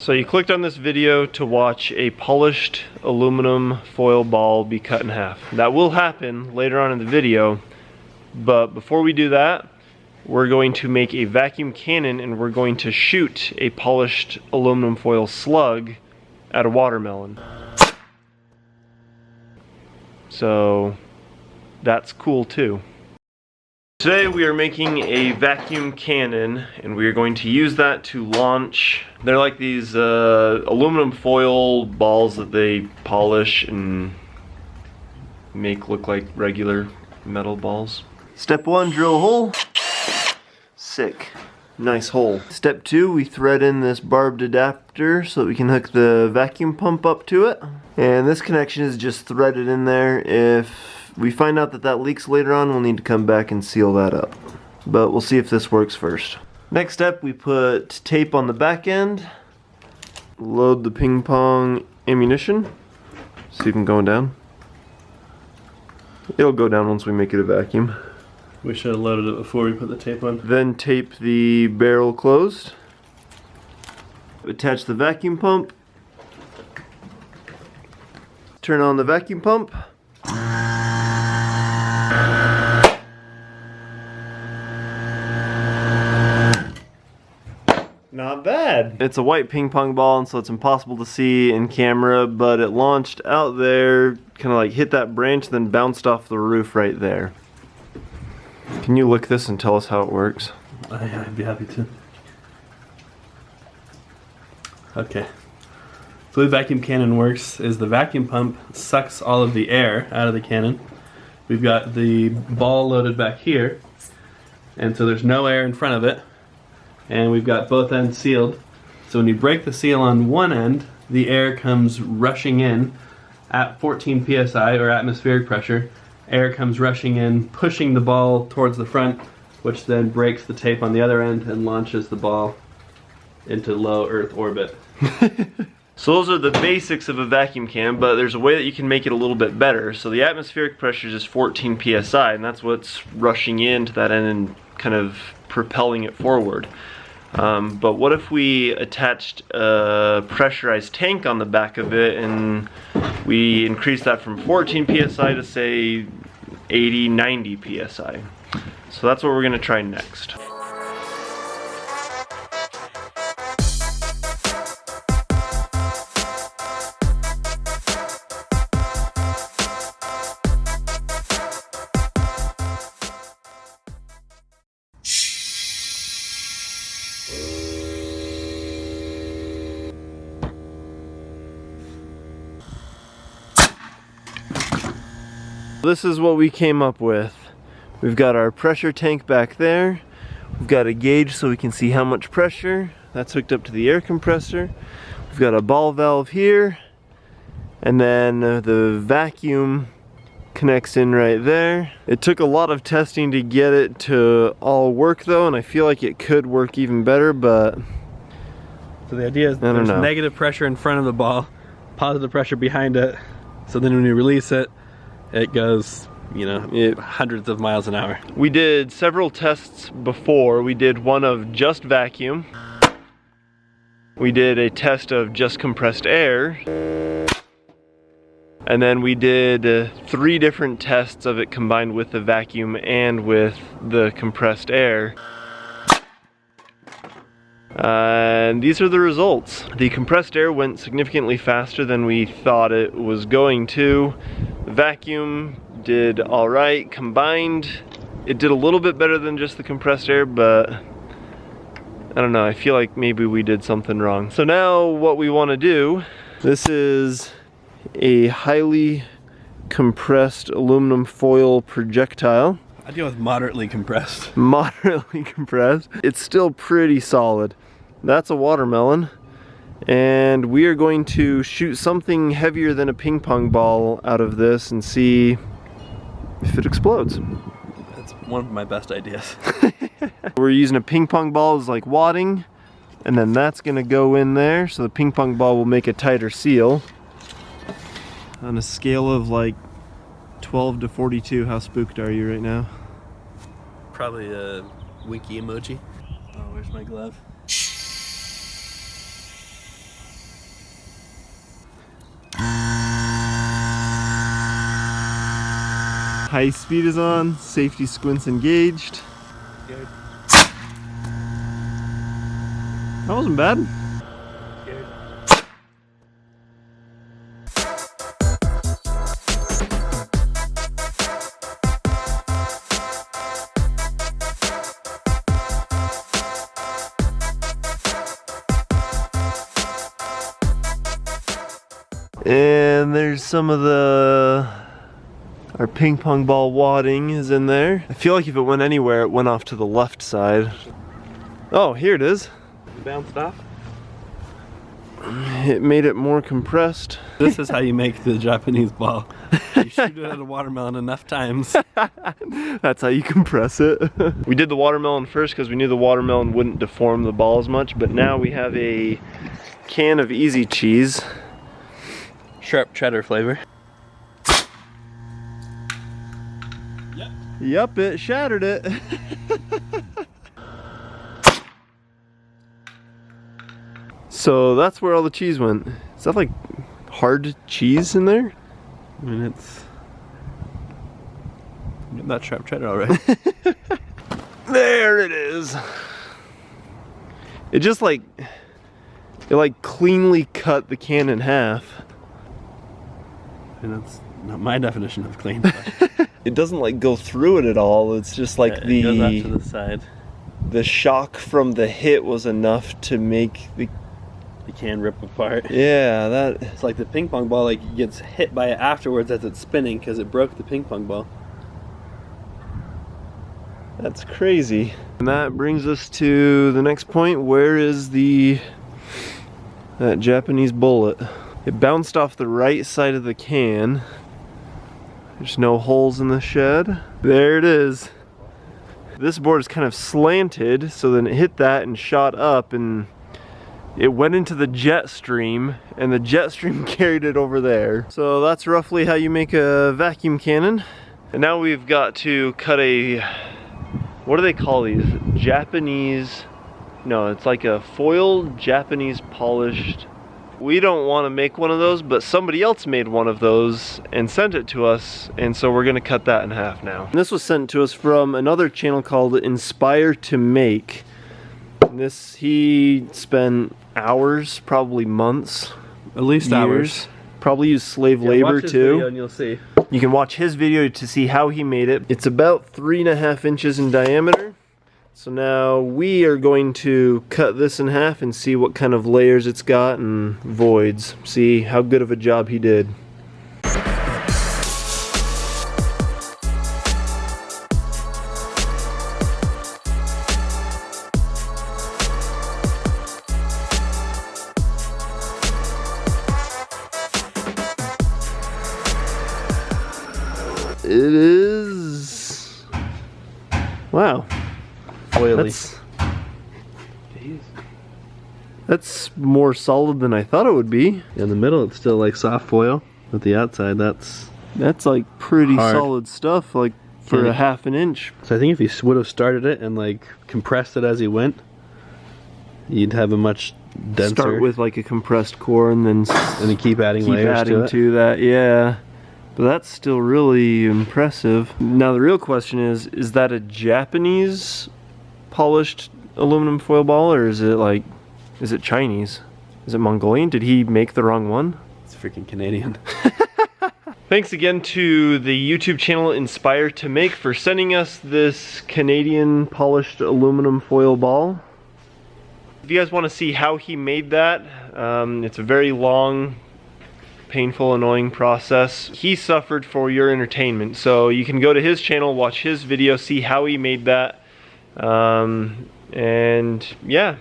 So you clicked on this video to watch a polished aluminum foil ball be cut in half. That will happen later on in the video, but before we do that, we're going to make a vacuum cannon and we're going to shoot a polished aluminum foil slug at a watermelon. So that's cool too. Today we are making a vacuum cannon and we are going to use that to launch. They're like these aluminum foil balls that they polish and make look like regular metal balls. Step 1, drill a hole. Sick. Nice hole. Step 2, we thread in this barbed adapter so that we can hook the vacuum pump up to it. And this connection is just threaded in there. If we find out that that leaks later on, we'll need to come back and seal that up. But we'll see if this works first. Next step, we put tape on the back end. Load the ping pong ammunition. See if it's going down. It'll go down once we make it a vacuum. We should have loaded it before we put the tape on. Then tape the barrel closed. Attach the vacuum pump. Turn on the vacuum pump. Not bad. It's a white ping pong ball, and so it's impossible to see in camera, but it launched out there, kind of like hit that branch, then bounced off the roof right there. Can you lick this and tell us how it works? I'd be happy to. Okay. So the vacuum cannon works is the vacuum pump sucks all of the air out of the cannon. We've got the ball loaded back here, and so there's no air in front of it. And we've got both ends sealed. So when you break the seal on one end, the air comes rushing in at 14 PSI or atmospheric pressure. Air comes rushing in, pushing the ball towards the front, which then breaks the tape on the other end and launches the ball into low Earth orbit. So those are the basics of a vacuum can, but there's a way that you can make it a little bit better. So the atmospheric pressure is just 14 PSI, and that's what's rushing into that end and kind of propelling it forward. But what if we attached a pressurized tank on the back of it and we increase that from 14 PSI to say 80, 90 PSI? So that's what we're going to try next. This is what we came up with. We've got our pressure tank back there. We've got a gauge so we can see how much pressure. That's hooked up to the air compressor. We've got a ball valve here. And then the vacuum connects in right there. It took a lot of testing to get it to all work though, and I feel like it could work even better, but so the idea is there's negative pressure in front of the ball, positive pressure behind it. So then when you release it, it goes, you know, hundreds of miles an hour. We did several tests before. We did one of just vacuum. We did a test of just compressed air. And then we did 3 different tests of it combined with the vacuum and with the compressed air. And these are the results. The compressed air went significantly faster than we thought it was going to. The vacuum did all right. Combined, it did a little bit better than just the compressed air, but I don't know, I feel like maybe we did something wrong. So now what we want to do, this is a highly compressed aluminum foil projectile. I deal with moderately compressed. Moderately compressed. It's still pretty solid. That's a watermelon. And we are going to shoot something heavier than a ping pong ball out of this and see if it explodes. That's one of my best ideas. We're using a ping pong ball as like wadding, and then that's gonna go in there, so the ping pong ball will make a tighter seal. On a scale of like 12 to 42, how spooked are you right now? Probably a winky emoji. Oh, where's my glove? High speed is on, safety squints engaged. Scared. That wasn't bad. Scared. And there's some of our ping pong ball wadding is in there. I feel like if it went anywhere, it went off to the left side. Oh, here it is. It bounced off. It made it more compressed. This is how you make the Japanese ball. You shoot it at a watermelon enough times. That's how you compress it. We did the watermelon first because we knew the watermelon wouldn't deform the ball as much, but now we have a can of easy cheese. Sharp cheddar flavor. Yup, it shattered it. So that's where all the cheese went. Is that like hard cheese in there? I mean, it's not sharp cheddar, all right. There it is. It just like, it like cleanly cut the can in half. And that's not my definition of clean. It doesn't like go through it at all. It's just like It goes off to the side. The shock from the hit was enough to make the can rip apart. Yeah, that. It's like the ping pong ball like gets hit by it afterwards as it's spinning because it broke the ping pong ball. That's crazy. And that brings us to the next point. Where is that Japanese bullet? It bounced off the right side of the can. There's no holes in the shed. There it is. This board is kind of slanted, so then it hit that and shot up, and it went into the jet stream, and the jet stream carried it over there. So that's roughly how you make a vacuum cannon. And now we've got to cut a, what do they call these? Japanese, no, it's like a foiled Japanese polished. We don't want to make one of those, but somebody else made one of those and sent it to us, and so we're gonna cut that in half now. And this was sent to us from another channel called Inspire to Make. And this, he spent hours, probably months, at least years. Hours. Probably used slave labor watch his too. video and you'll see. You can watch his video to see how he made it. It's about 3.5 inches in diameter. So now we are going to cut this in half and see what kind of layers it's got and voids. See how good of a job he did. It is... wow. Oily. That's more solid than I thought it would be. In the middle it's still like soft foil, but the outside that's like pretty hard. Solid stuff, like for a 1/2 inch. So I think if he would have started it and like compressed it as he went, you'd have a much denser. Start with like a compressed core and then you keep adding layers to that. Yeah. But that's still really impressive. Now the real question is that a Japanese polished aluminum foil ball, or is it Chinese? Is it Mongolian? Did he make the wrong one? It's freaking Canadian. Thanks again to the YouTube channel Inspire to Make for sending us this Canadian polished aluminum foil ball. If you guys want to see how he made that, it's a very long, painful, annoying process. He suffered for your entertainment, so you can go to his channel, watch his video, see how he made that. And yeah,